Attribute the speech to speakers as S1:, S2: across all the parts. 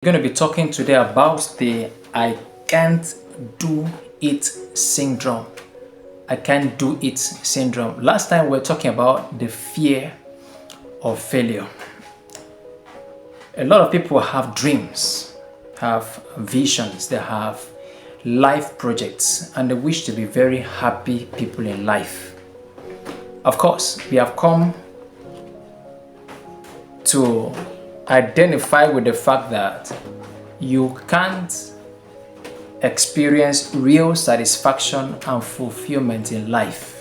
S1: We're going to be talking today about the I can't do it syndrome. I can't do it syndrome. Last time we were talking about the fear of failure. A lot of people have dreams, have visions, they have life projects, and they wish to be very happy people in life. Of course, we have come to identify with the fact that you can't experience real satisfaction and fulfillment in life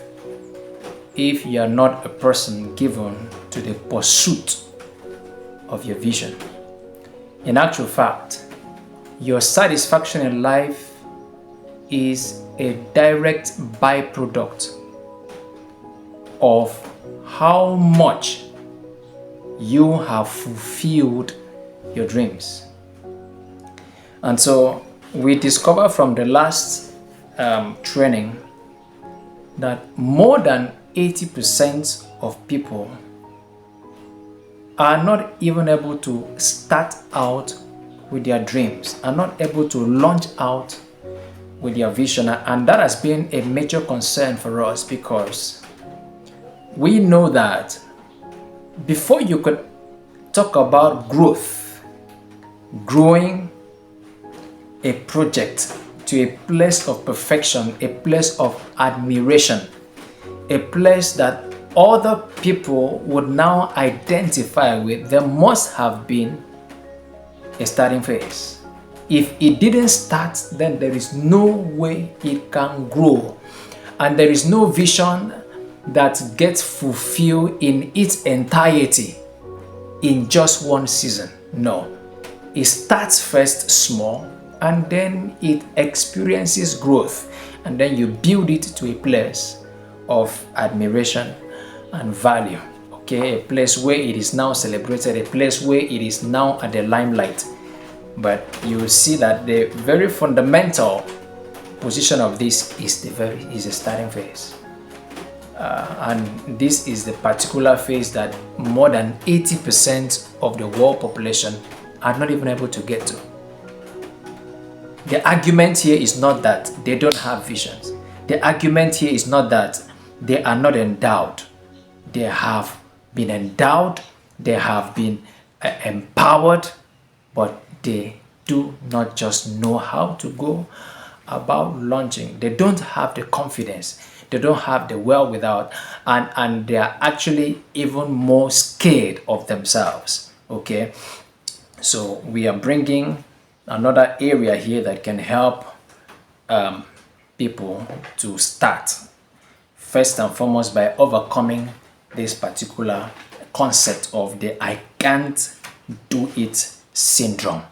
S1: if you are not a person given to the pursuit of your vision. In actual fact, your satisfaction in life is a direct byproduct of how much you have fulfilled your dreams. And so we discovered from the last training that more than 80% of people are not even able to start out with their dreams, are not able to launch out with their vision. And that has been a major concern for us, because we know that before you could talk about growing a project to a place of perfection, a place of admiration, a place that other people would now identify with, there must have been a starting phase. If it didn't start, then there is no way it can grow. And there is no vision that gets fulfilled in its entirety in just one season. No. It starts first small, and then it experiences growth, and then you build it to a place of admiration and value. Okay, a place where it is now celebrated, a place where it is now at the limelight. But you see that the very fundamental position of this is the starting phase. And this is the particular phase that more than 80% of the world population are not even able to get to. The argument here is not that they don't have visions. The argument here is not that they are not endowed. They have been endowed, they have been empowered, but they do not just know how to go about launching. They don't have the confidence. They don't have the wherewithal, and they are actually even more scared of themselves. Okay, so we are bringing another area here that can help people to start first and foremost by overcoming this particular concept of the I can't do it syndrome.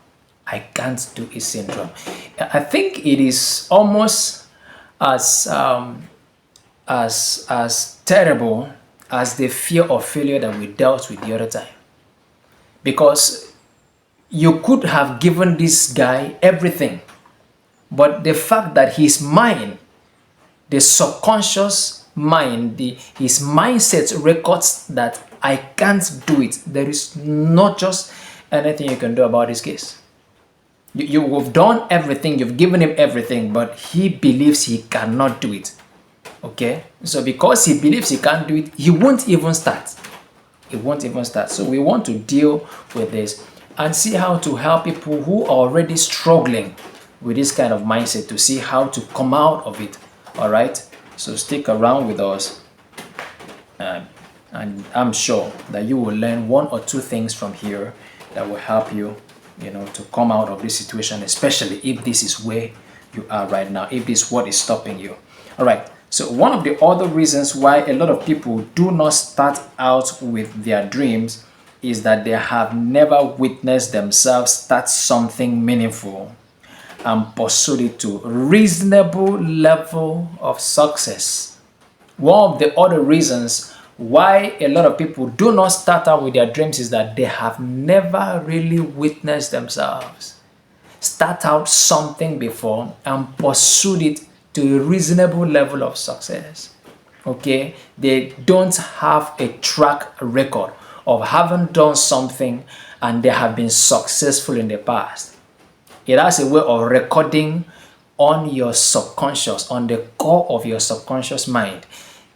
S1: I can't do it syndrome. I think it is almost as terrible as the fear of failure that we dealt with the other time. Because you could have given this guy everything, but the fact that his mind, the subconscious mind, his mindset records that I can't do it, there is not just anything you can do about this case. You have done everything, you've given him everything, but he believes he cannot do it. Okay, so because he believes he can't do it, he won't even start. He won't even start. So we want to deal with this and see how to help people who are already struggling with this kind of mindset to see how to come out of it. All right, so stick around with us, and I'm sure that you will learn one or two things from here that will help you, to come out of this situation, especially if this is where you are right now, if this is what is stopping you. All right. So one of the other reasons why a lot of people do not start out with their dreams is that they have never witnessed themselves start something meaningful and pursue it to a reasonable level of success. One of the other reasons why a lot of people do not start out with their dreams is that they have never really witnessed themselves start out something before and pursued it to a reasonable level of success. Okay, they don't have a track record of having done something and they have been successful in the past. It has a way of recording on your subconscious, on the core of your subconscious mind,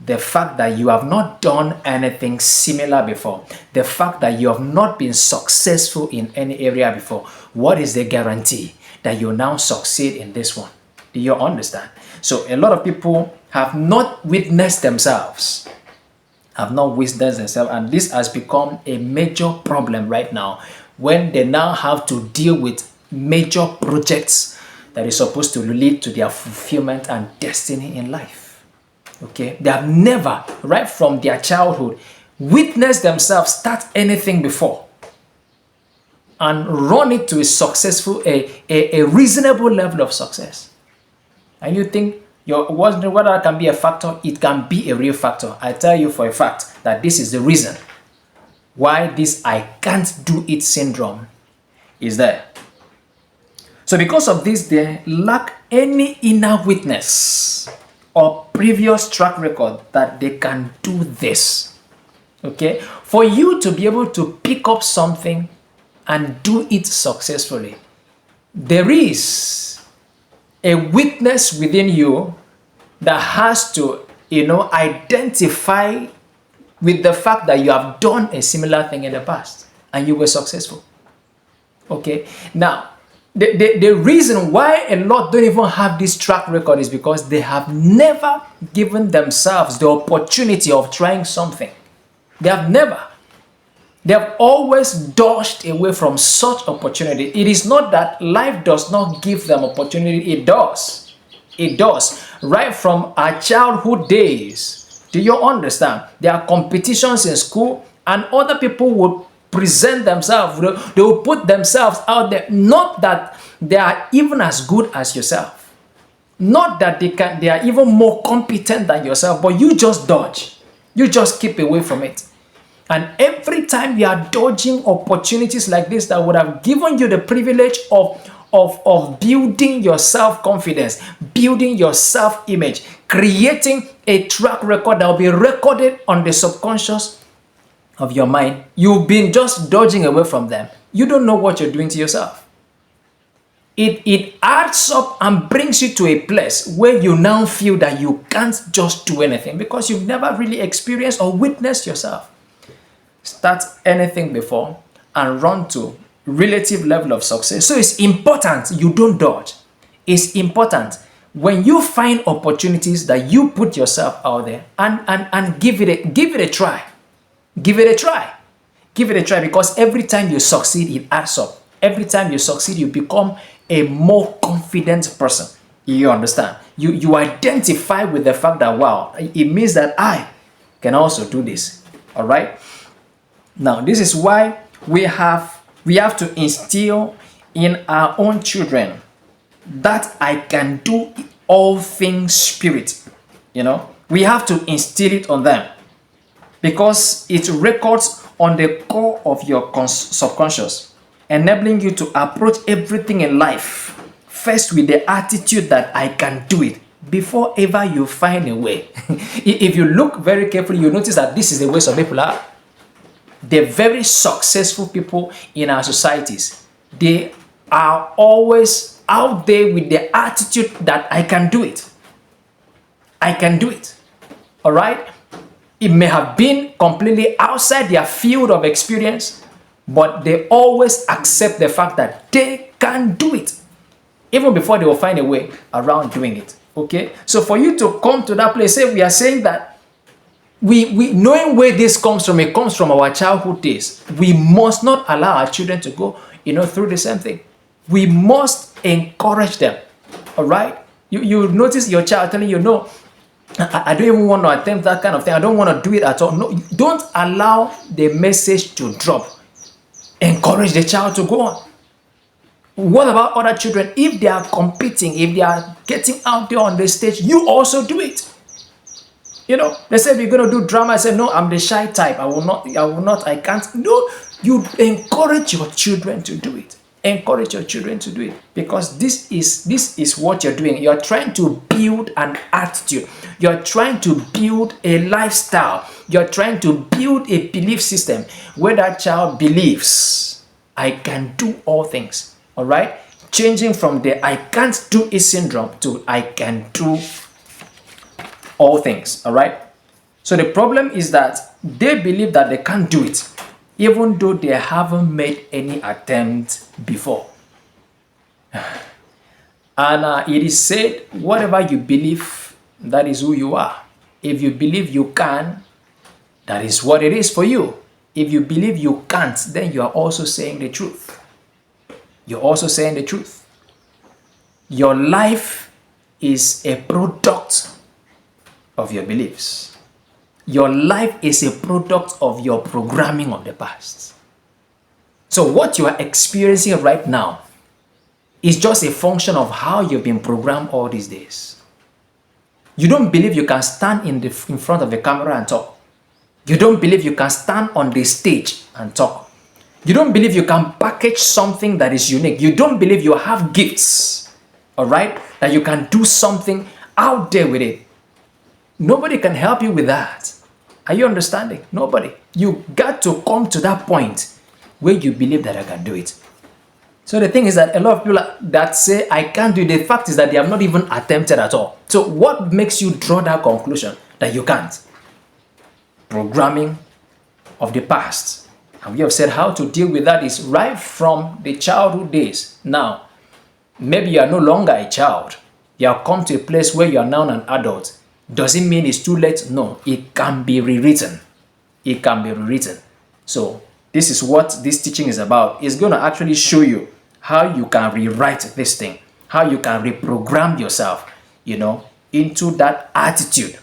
S1: the fact that you have not done anything similar before, the fact that you have not been successful in any area before. What is the guarantee that you now succeed in this one? Do you understand? So a lot of people have not witnessed themselves, and this has become a major problem right now when they now have to deal with major projects that is supposed to lead to their fulfillment and destiny in life. Okay, they have never, right from their childhood, witnessed themselves start anything before and run it to a successful, a reasonable level of success. And you think you're wondering whether that can be a factor. It can be a real factor. I tell you for a fact that this is the reason why this "I can't do it" syndrome is there. So because of this, they lack any inner witness or previous track record that they can do this. Okay? For you to be able to pick up something and do it successfully, there is a witness within you that has to, identify with the fact that you have done a similar thing in the past and you were successful. Okay? Now, the reason why a lot don't even have this track record is because they have never given themselves the opportunity of trying something. They have always dodged away from such opportunity. It is not that life does not give them opportunity. It does. It does. Right from our childhood days. Do you understand? There are competitions in school and other people would present themselves. They will put themselves out there. Not that they are even as good as yourself. Not that they are even more competent than yourself, but you just dodge. You just keep away from it. And every time you are dodging opportunities like this that would have given you the privilege of building your self-confidence, building your self-image, creating a track record that will be recorded on the subconscious of your mind, you've been just dodging away from them. You don't know what you're doing to yourself. It adds up and brings you to a place where you now feel that you can't just do anything because you've never really experienced or witnessed yourself start anything before and run to relative level of success. So it's important you don't dodge. It's important when you find opportunities that you put yourself out there and give it a try. Give it a try. Give it a try because every time you succeed, it adds up. Every time you succeed, you become a more confident person. You understand? You identify with the fact that, wow, it means that I can also do this. All right? Now, this is why we have to instill in our own children that "I can do all things" spirit. We have to instill it on them because it records on the core of your subconscious, enabling you to approach everything in life first with the attitude that "I can do it" before ever you find a way. If you look very carefully, you notice that this is the way some people are. The very successful people in our societies, they are always out there with the attitude that "I can do it." I can do it. All right? It may have been completely outside their field of experience, but they always accept the fact that they can do it, even before they will find a way around doing it. Okay? So for you to come to that place, we are saying that we knowing where this comes from, it comes from our childhood days. We must not allow our children to go, through the same thing. We must encourage them. All right? You notice your child telling you, "No, I don't even want to attempt that kind of thing. I don't want to do it at all." No, don't allow the message to drop. Encourage the child to go on. What about other children? If they are competing, if they are getting out there on the stage, you also do it. They say we're going to do drama. I say, "No, I'm the shy type. I will not, I can't." No, you encourage your children to do it. Encourage your children to do it because this is what you're doing. You're trying to build an attitude. You're trying to build a lifestyle. You're trying to build a belief system where that child believes I can do all things. All right? Changing from the I can't do it syndrome to I can do all things. All right? So the problem is that they believe that they can't do it, even though they haven't made any attempt before. And it is said, whatever you believe, that is who you are. If you believe you can, that is what it is for you. If you believe you can't, then you are also saying the truth. You're also saying the truth. Your life is a product of your beliefs. Your life is a product of your programming of the past. So what you are experiencing right now is just a function of how you've been programmed all these days. You don't believe you can stand in front of the camera and talk. You don't believe you can stand on the stage and talk. You don't believe you can package something that is unique. You don't believe you have gifts, all right, that you can do something out there with it. Nobody can help you with that. Are you understanding? Nobody. You got to come to that point where you believe that I can do it. So the thing is that a lot of people that say I can't do it, the fact is that they have not even attempted at all. So what makes you draw that conclusion that you can't? Programming of the past. And we have said how to deal with that is right from the childhood days. Now, maybe you are no longer a child. You have come to a place where you are now an adult. Does it mean it's too late? No, it can be rewritten. It can be rewritten. So this is what this teaching is about. It's going to actually show you how you can rewrite this thing, how you can reprogram yourself, into that attitude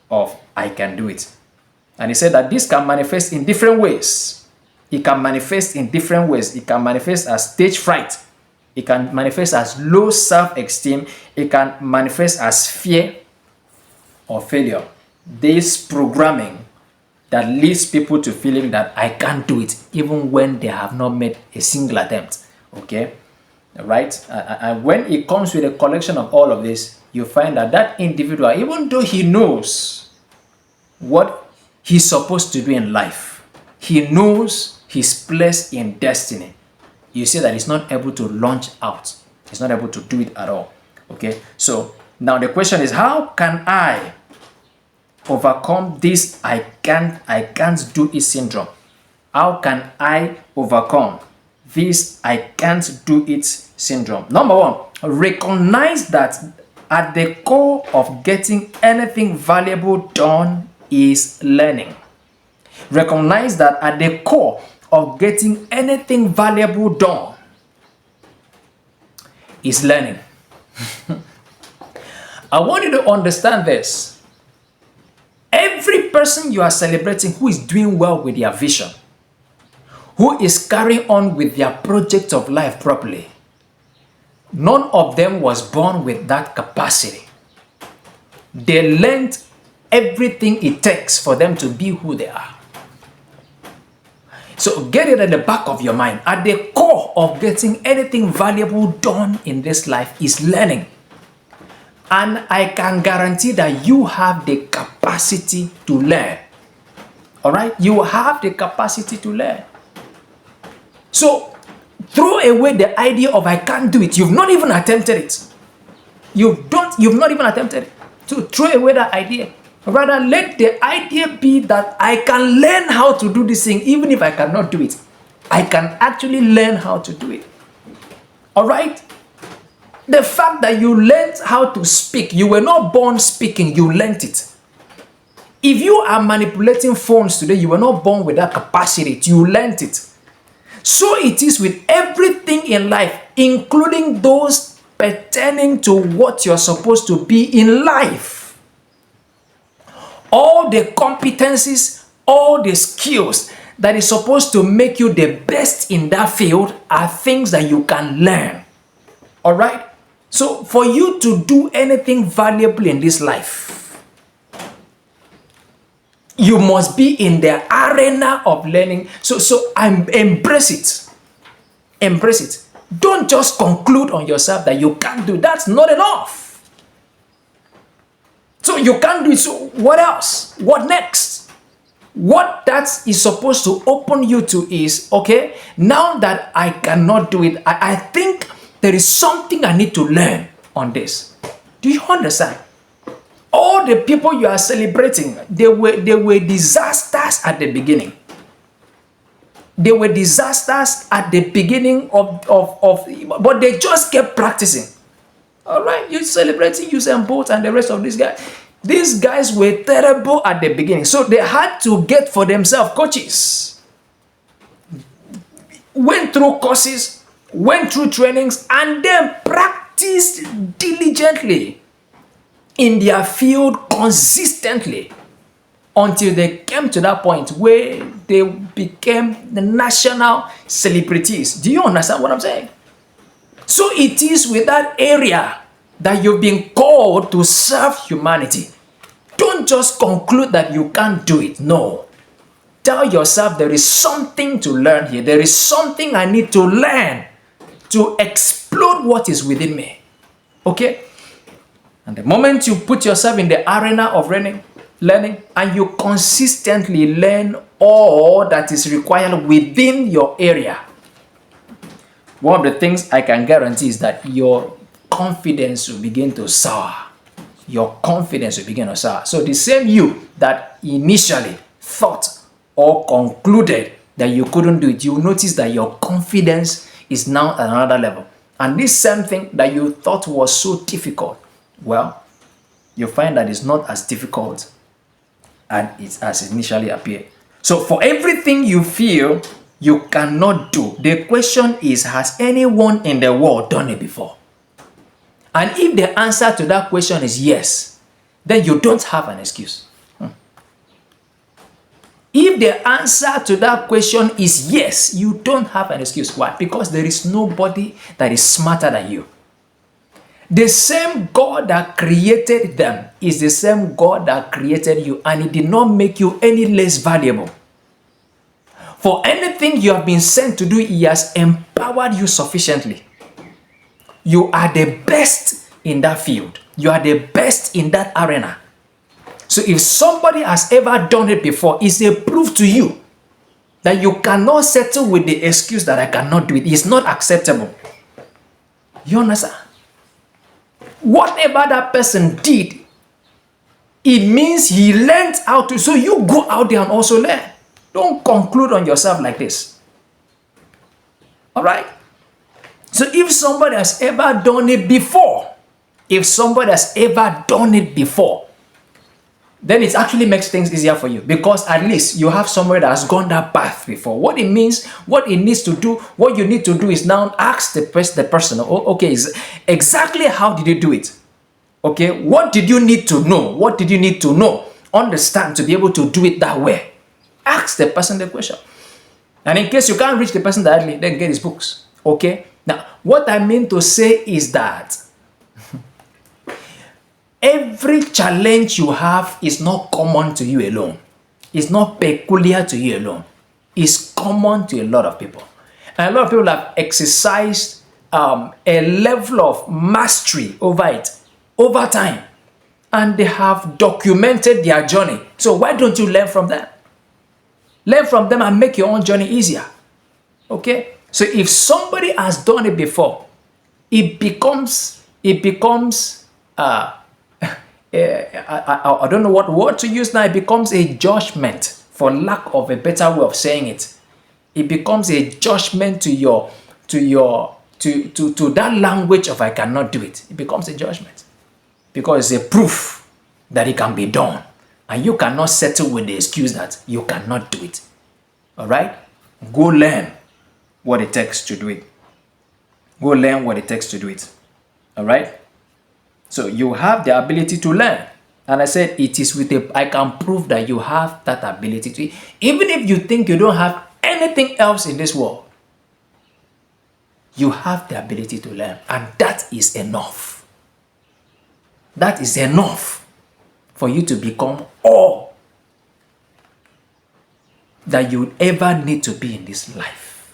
S1: of I can do it. And he said that this can manifest in different ways. It can manifest in different ways. It can manifest as stage fright. It can manifest as low self-esteem. It can manifest as fear or failure. This programming that leads people to feeling that I can't do it, even when they have not made a single attempt. Okay? Right? And when it comes with a collection of all of this, you find that that individual, even though he knows what he's supposed to do in life, he knows his place in destiny, you see that he's not able to launch out. He's not able to do it at all. Okay? So now the question is, how can I overcome this I can't do it syndrome? How can I overcome this I can't do it syndrome? Number one, recognize that at the core of getting anything valuable done is learning. Recognize that at the core of getting anything valuable done is learning. I want you to understand this. Every person you are celebrating who is doing well with their vision, who is carrying on with their project of life properly, none of them was born with that capacity. They learned everything it takes for them to be who they are. So get it at the back of your mind. At the core of getting anything valuable done in this life is learning. And I can guarantee that you have the capacity to learn. All right? You have the capacity to learn. So throw away the idea of I can't do it. You've not even attempted it. You've not even attempted it. So throw away that idea. Rather, let the idea be that I can learn how to do this thing even if I cannot do it. I can actually learn how to do it. All right? The fact that you learned how to speak, you were not born speaking, you learned it. If you are manipulating phones today, you were not born with that capacity, you learned it. So it is with everything in life, including those pertaining to what you're supposed to be in life. All the competencies, all the skills that is supposed to make you the best in that field are things that you can learn. All right? So for you to do anything valuable in this life, you must be in the arena of learning. So embrace it. Embrace it. Don't just conclude on yourself that you can't do it. That's not enough. So you can't do it. So what else? What next? What that is supposed to open you to is, okay, now that I cannot do it, I think there is something I need to learn on this. Do you understand? All the people you are celebrating, they were disasters at the beginning. They were disasters at the beginning but they just kept practicing. All right, you're celebrating Usain Bolt and the rest of these guys. These guys were terrible at the beginning, so they had to get for themselves coaches. Went through courses, went through trainings, and then practiced diligently in their field consistently until they came to that point where they became the national celebrities. Do you understand what I'm saying? So it is with that area that you've been called to serve humanity. Don't just conclude that you can't do it. No. Tell yourself there is something to learn here. There is something I need to learn to explode what is within me. Okay? And the moment you put yourself in the arena of learning, and you consistently learn all that is required within your area, one of the things I can guarantee is that your confidence will begin to soar. Your confidence will begin to soar. So the same you that initially thought or concluded that you couldn't do it, you notice that your confidence is now at another level. And this same thing that you thought was so difficult, well, you find that it's not as difficult as it initially appeared. So for everything you feel you cannot do, the question is, has anyone in the world done it before? And if the answer to that question is yes, then you don't have an excuse. If the answer to that question is yes, you don't have an excuse. Why? Because there is nobody that is smarter than you. The same God that created them is the same God that created you, and He did not make you any less valuable. For anything you have been sent to do, He has empowered you sufficiently. You are the best in that field. You are the best in that arena. So if somebody has ever done it before, it's a proof to you that you cannot settle with the excuse that I cannot do it. It's not acceptable. You understand? Whatever that person did, it means he learned how to. So you go out there and also learn. Don't conclude on yourself like this. All right? So if somebody has ever done it before, then it actually makes things easier for you, because at least you have somebody that has gone that path before. What it means, what it needs to do, what you need to do is now ask the person, okay, exactly how did you do it? Okay, what did you need to know? What did you need to know, understand, to be able to do it that way? Ask the person the question. And in case you can't reach the person directly, then get his books. Okay? Now, what I mean to say is that every challenge you have is not common to you alone. It's not peculiar to you alone. It's common to a lot of people. And a lot of people have exercised a level of mastery over it, over time. And they have documented their journey. So why don't you learn from them? Learn from them and make your own journey easier. Okay? So if somebody has done it before, it becomes I don't know what word to use now. It becomes a judgment, for lack of a better way of saying it. It becomes a judgment to that language of I cannot do it. It becomes a judgment, because it's a proof that it can be done, and you cannot settle with the excuse that you cannot do it. All right? Go learn what it takes to do it. Go learn what it takes to do it. All right? So you have the ability to learn. And I said it is I can prove that you have that ability to. Even if you think you don't have anything else in this world, you have the ability to learn. And that is enough. That is enough for you to become all that you ever need to be in this life.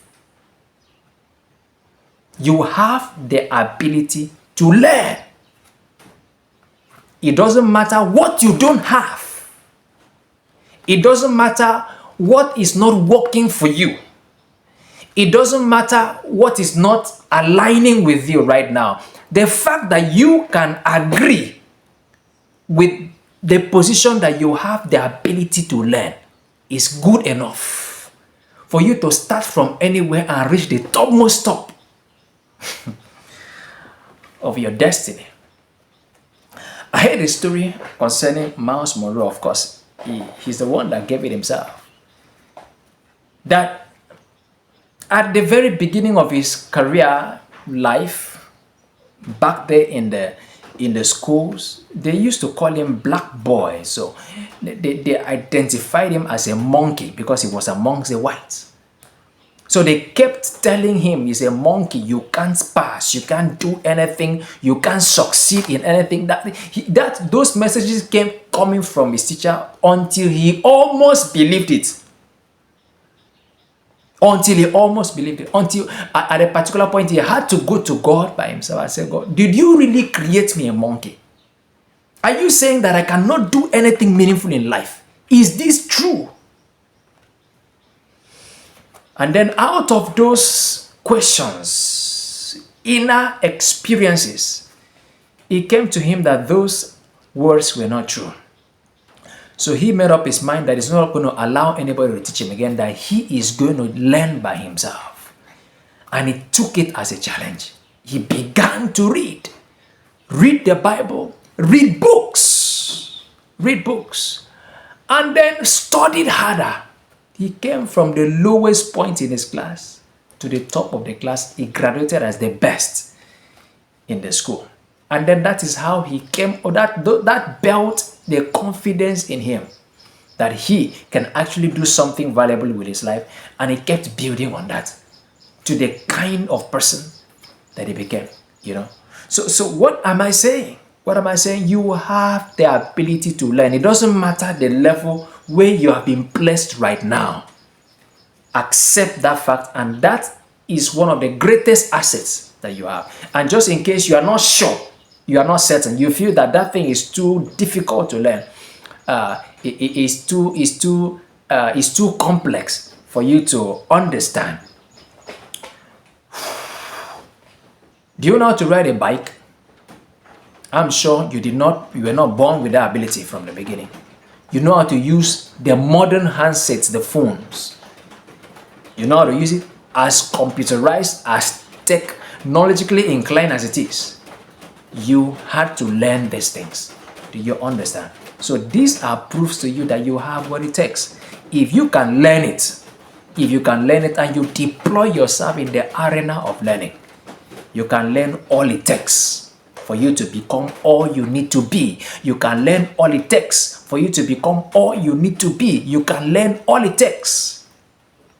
S1: You have the ability to learn. It doesn't matter what you don't have. It doesn't matter what is not working for you. It doesn't matter what is not aligning with you right now. The fact that you can agree with the position that you have the ability to learn is good enough for you to start from anywhere and reach the topmost top of your destiny. I heard a story concerning Miles Monroe, of course. He's the one that gave it himself. That at the very beginning of his career life, back there in the schools, they used to call him Black Boy. So they identified him as a monkey because he was amongst the whites. So they kept telling him he's a monkey, you can't pass, you can't do anything, you can't succeed in anything. Those messages kept coming from his teacher until he almost believed it. Until at a particular point he had to go to God by himself and say, God, did you really create me a monkey? Are you saying that I cannot do anything meaningful in life? Is this true? And then out of those questions, inner experiences, it came to him that those words were not true. So he made up his mind that he's not going to allow anybody to teach him again, that he is going to learn by himself. And he took it as a challenge. He began to read the Bible, read books, and then studied harder. He came from the lowest point in his class to the top of the class. He graduated as the best in the school. And then that is how he came, that built the confidence in him that he can actually do something valuable with his life. And he kept building on that to the kind of person that he became, So what am I saying? You have the ability to learn. It doesn't matter the level where you have been placed right now. Accept that fact, and that is one of the greatest assets that you have. And just in case you are not sure, you are not certain, you feel that thing is too difficult to learn, it's too complex for you to understand. Do you know how to ride a bike? I'm sure you were not born with that ability from the beginning. You know how to use the modern handsets, the phones. You know how to use it, as computerized, as technologically inclined as it is. You had to learn these things. Do you understand? So these are proofs to you that you have what it takes. If you can learn it and you deploy yourself in the arena of learning, you can learn all it takes for you to become all you need to be. You can learn all it takes for you to become all you need to be. You can learn all it takes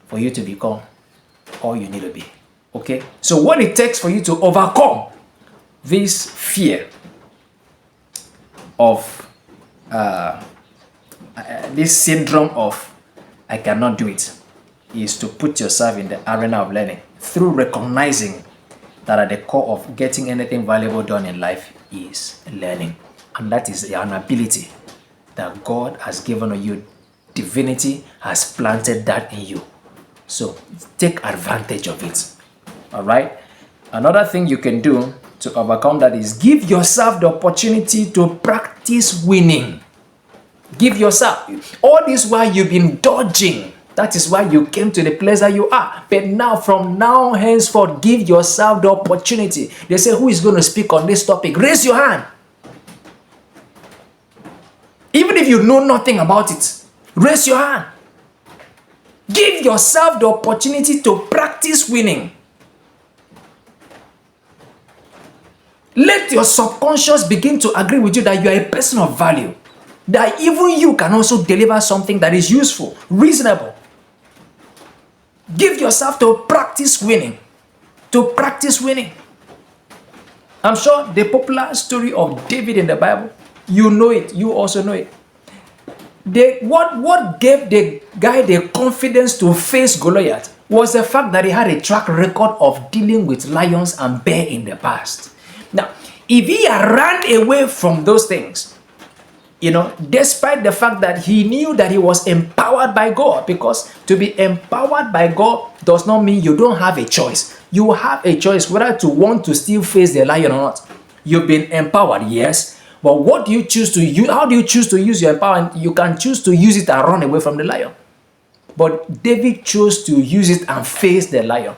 S1: for you to become all you need to be. Okay? So what it takes for you to overcome this fear of this syndrome of I cannot do it is to put yourself in the arena of learning through recognizing that at the core of getting anything valuable done in life is learning. And that is an ability that God has given you. Divinity has planted that in you. So take advantage of it. All right? Another thing you can do to overcome that is give yourself the opportunity to practice winning. Give yourself. All this while you've been dodging. That is why you came to the place that you are. But now, from now henceforth, give yourself the opportunity. They say, who is going to speak on this topic? Raise your hand. Even if you know nothing about it, raise your hand. Give yourself the opportunity to practice winning. Let your subconscious begin to agree with you that you are a person of value. That even you can also deliver something that is useful, reasonable. Give yourself to practice winning. To practice winning. I'm sure the popular story of David in the Bible, you know it. You also know it. What gave the guy the confidence to face Goliath was the fact that he had a track record of dealing with lions and bears in the past. Now, if he had run away from those things, despite the fact that he knew that he was empowered by God, because to be empowered by God does not mean you don't have a choice. You have a choice whether to want to still face the lion or not. You've been empowered, yes, but what do you choose to use? How do you choose to use your empowerment? You can choose to use it and run away from the lion. But David chose to use it and face the lion.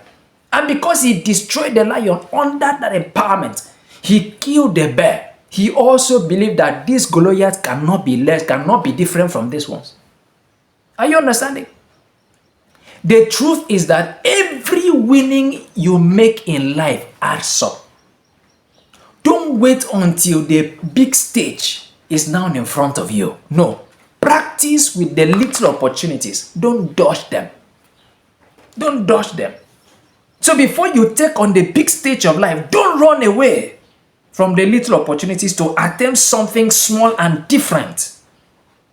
S1: And because he destroyed the lion under that empowerment, he killed the bear. He also believed that this Goliath cannot be different from this ones. Are you understanding? The truth is that every winning you make in life adds up. Don't wait until the big stage is now in front of you. No. Practice with the little opportunities. Don't dodge them. Don't dodge them. So before you take on the big stage of life, don't run away from the little opportunities to attempt something small and different.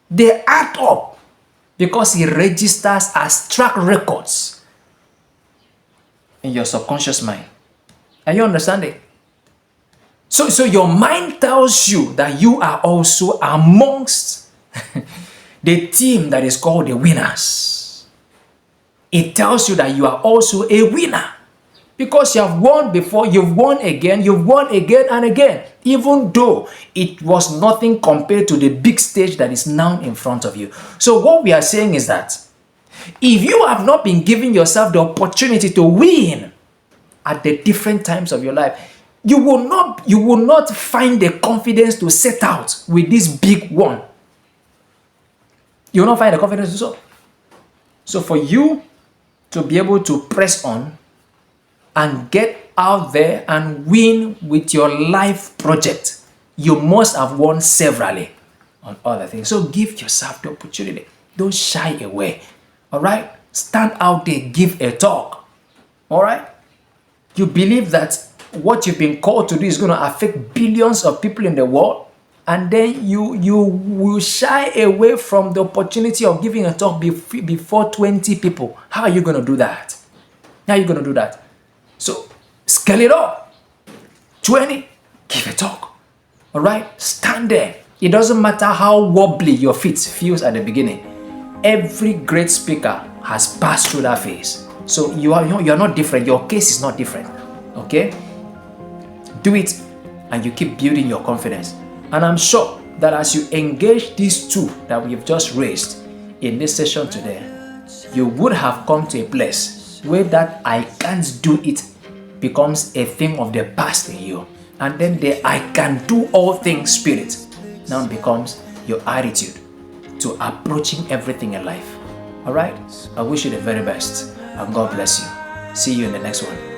S1: They add up because it registers as track records in your subconscious mind. Are you understanding? So your mind tells you that you are also amongst the team that is called the winners. It tells you that you are also a winner. Because you have won before, you've won again and again. Even though it was nothing compared to the big stage that is now in front of you. So what we are saying is that if you have not been giving yourself the opportunity to win at the different times of your life, you will not find the confidence to set out with this big one. You will not find the confidence to do so. So for you to be able to press on and get out there and win with your life project, you must have won severally on other things. So give yourself the opportunity. Don't shy away. All right? Stand out there, give a talk. All right? You believe that what you've been called to do is going to affect billions of people in the world, and then you will shy away from the opportunity of giving a talk before 20 people. How are you going to do that? How are you going to do that? So scale it up. 20, give a talk. All right? Stand there. It doesn't matter how wobbly your feet feels at the beginning. Every great speaker has passed through that phase. So you're not different. Your case is not different. Okay? Do it and you keep building your confidence. And I'm sure that as you engage these two that we've just raised in this session today, you would have come to a place where that I can't do it becomes a thing of the past in you. And then the I can do all things spirit now becomes your attitude to approaching everything in life. All right? I wish you the very best and God bless you. See you in the next one.